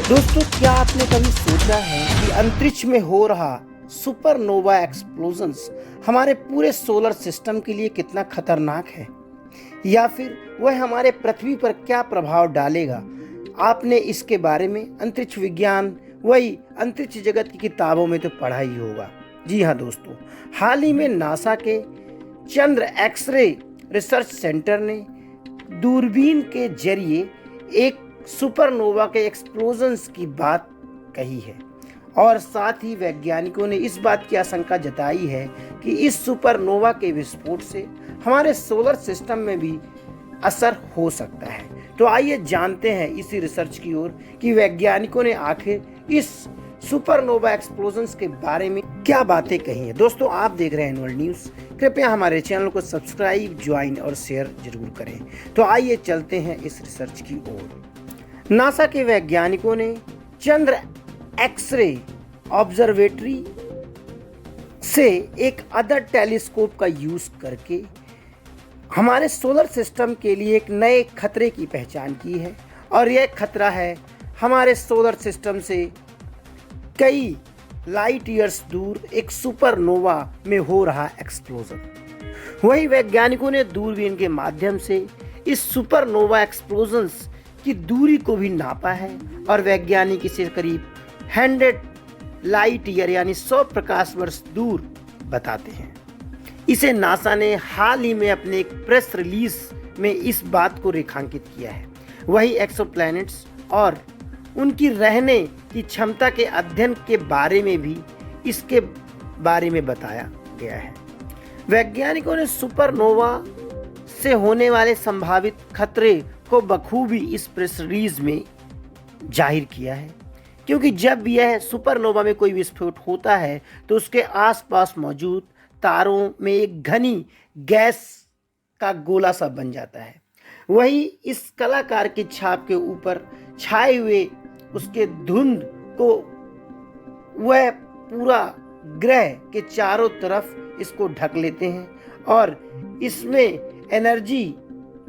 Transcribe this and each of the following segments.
दोस्तों, क्या आपने कभी सोचा है कि अंतरिक्ष में हो रहा सुपरनोवा एक्सप्लोजन्स हमारे पूरे सोलर सिस्टम के लिए कितना खतरनाक है, या फिर वह हमारे पृथ्वी पर क्या प्रभाव डालेगा? आपने इसके बारे में अंतरिक्ष विज्ञान, वही अंतरिक्ष जगत की किताबों में तो पढ़ा ही होगा। जी हाँ दोस्तों, हाल ही में नासा के चंद्र एक्सरे रिसर्च सेंटर ने दूरबीन के जरिए एक सुपरनोवा के एक्सप्लोजन्स की बात कही है, और साथ ही वैज्ञानिकों ने इस बात की आशंका जताई है कि इस सुपरनोवा के विस्फोट से हमारे सोलर सिस्टम में भी असर हो सकता है। तो आइए जानते हैं इसी रिसर्च की ओर कि वैज्ञानिकों ने आखिर इस सुपरनोवा एक्सप्लोजन्स के बारे में क्या बातें कही हैं। दोस्तों, आप देख रहे हैं एनुअल न्यूज़। कृपया हमारे चैनल को सब्सक्राइब, ज्वाइन और शेयर जरूर करें। तो आइए चलते हैं इस रिसर्च की ओर। नासा के वैज्ञानिकों ने चंद्र एक्सरे ऑब्जर्वेटरी से एक अदर टेलीस्कोप का यूज करके हमारे सोलर सिस्टम के लिए एक नए खतरे की पहचान की है, और यह खतरा है हमारे सोलर सिस्टम से कई लाइट ईयर्स दूर एक सुपरनोवा में हो रहा एक्सप्लोजन। वही वैज्ञानिकों ने दूरबीन के माध्यम से इस सुपरनोवा एक्सप्लोजन्स की दूरी को भी नापा है, और वैज्ञानिक इसे करीब 100 लाइट ईयर यानी 100 प्रकाश वर्ष दूर बताते हैं। इसे नासा ने हाल ही में अपने एक प्रेस रिलीज में इस बात को रेखांकित किया है। वही एक्सोप्लैनेट्स और उनकी रहने की क्षमता के अध्ययन के बारे में भी इसके बारे में बताया गया है। वैज्ञानिकों ने सुपरनोवा से होने वाले संभावित खतरे को बखूबी इस प्रेस रिलीज में जाहिर किया है, क्योंकि जब यह सुपरनोवा में कोई विस्फोट होता है तो उसके आसपास मौजूद तारों में एक घनी गैस का गोला सा बन जाता है। वही इस कलाकार की छाप के ऊपर छाए हुए उसके धुंध को वह पूरा ग्रह के चारों तरफ इसको ढक लेते हैं, और इसमें एनर्जी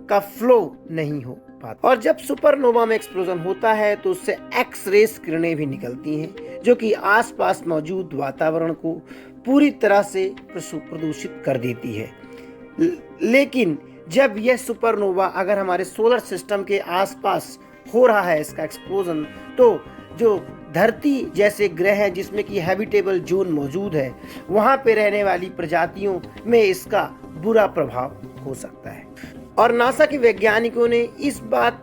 का फ्लो नहीं हो पाता। और जब सुपरनोवा में एक्सप्लोजन होता है तो उससे एक्स रेस किरणें भी निकलती हैं, जो कि आसपास मौजूद वातावरण को पूरी तरह से प्रदूषित कर देती है। लेकिन जब यह सुपरनोवा अगर हमारे सोलर सिस्टम के आसपास हो रहा है इसका एक्सप्लोजन, तो जो धरती जैसे ग्रह है जिसमें कि हैबिटेबल जोन मौजूद है, वहाँ पे रहने वाली प्रजातियों में इसका बुरा प्रभाव हो सकता है। और नासा के वैज्ञानिकों ने इस बात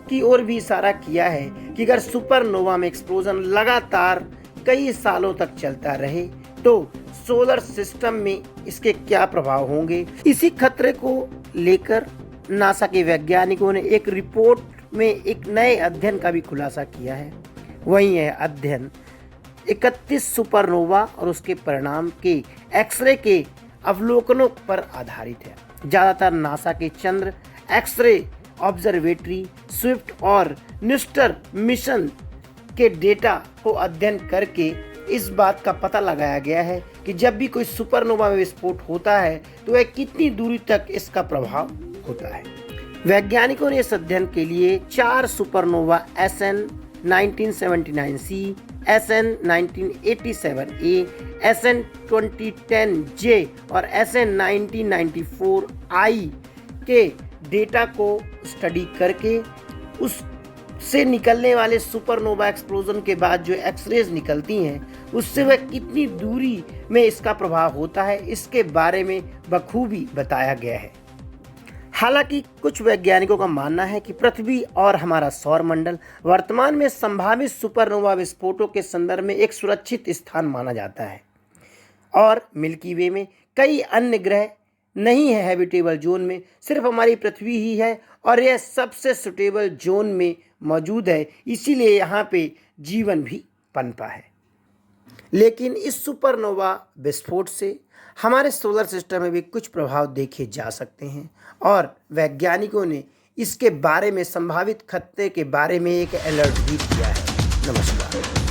की ओर भी इशारा किया है कि अगर सुपरनोवा में एक्सप्लोजन लगातार कई सालों तक चलता रहे तो सोलर सिस्टम में इसके क्या प्रभाव होंगे। इसी खतरे को लेकर नासा के वैज्ञानिकों ने एक रिपोर्ट में एक नए अध्ययन का भी खुलासा किया है। वही है अध्ययन 31 सुपरनोवा और उसके परिणाम के एक्सरे के अवलोकनों पर आधारित है। ज़्यादातर नासा के चंद्र एक्सरे ऑब्जर्वेटरी, स्विफ्ट और न्यूस्टर मिशन के डेटा को अध्ययन करके इस बात का पता लगाया गया है कि जब भी कोई सुपरनोवा में विस्फोट होता है तो वह कितनी दूरी तक इसका प्रभाव होता है। वैज्ञानिकों ने इस अध्ययन के लिए 4 supernova SN 1979C, SN 1987A, SN 2010J और SN 1994I के डेटा को स्टडी करके उससे निकलने वाले सुपरनोवा एक्सप्लोजन के बाद जो एक्सरेज निकलती हैं उससे वह कितनी दूरी में इसका प्रभाव होता है, इसके बारे में बखूबी बताया गया है। हालांकि कुछ वैज्ञानिकों का मानना है कि पृथ्वी और हमारा सौरमंडल वर्तमान में संभावित सुपरनोवा विस्फोटों के संदर्भ में एक सुरक्षित स्थान माना जाता है, और मिल्की वे में कई अन्य ग्रह नहीं है हैबिटेबल जोन में, सिर्फ हमारी पृथ्वी ही है और यह सबसे सुटेबल जोन में मौजूद है, इसीलिए यहाँ पे जीवन भी पनपा है। लेकिन इस सुपरनोवा विस्फोट से हमारे सोलर सिस्टम में भी कुछ प्रभाव देखे जा सकते हैं, और वैज्ञानिकों ने इसके बारे में संभावित खतरे के बारे में एक अलर्ट भी किया है। नमस्कार।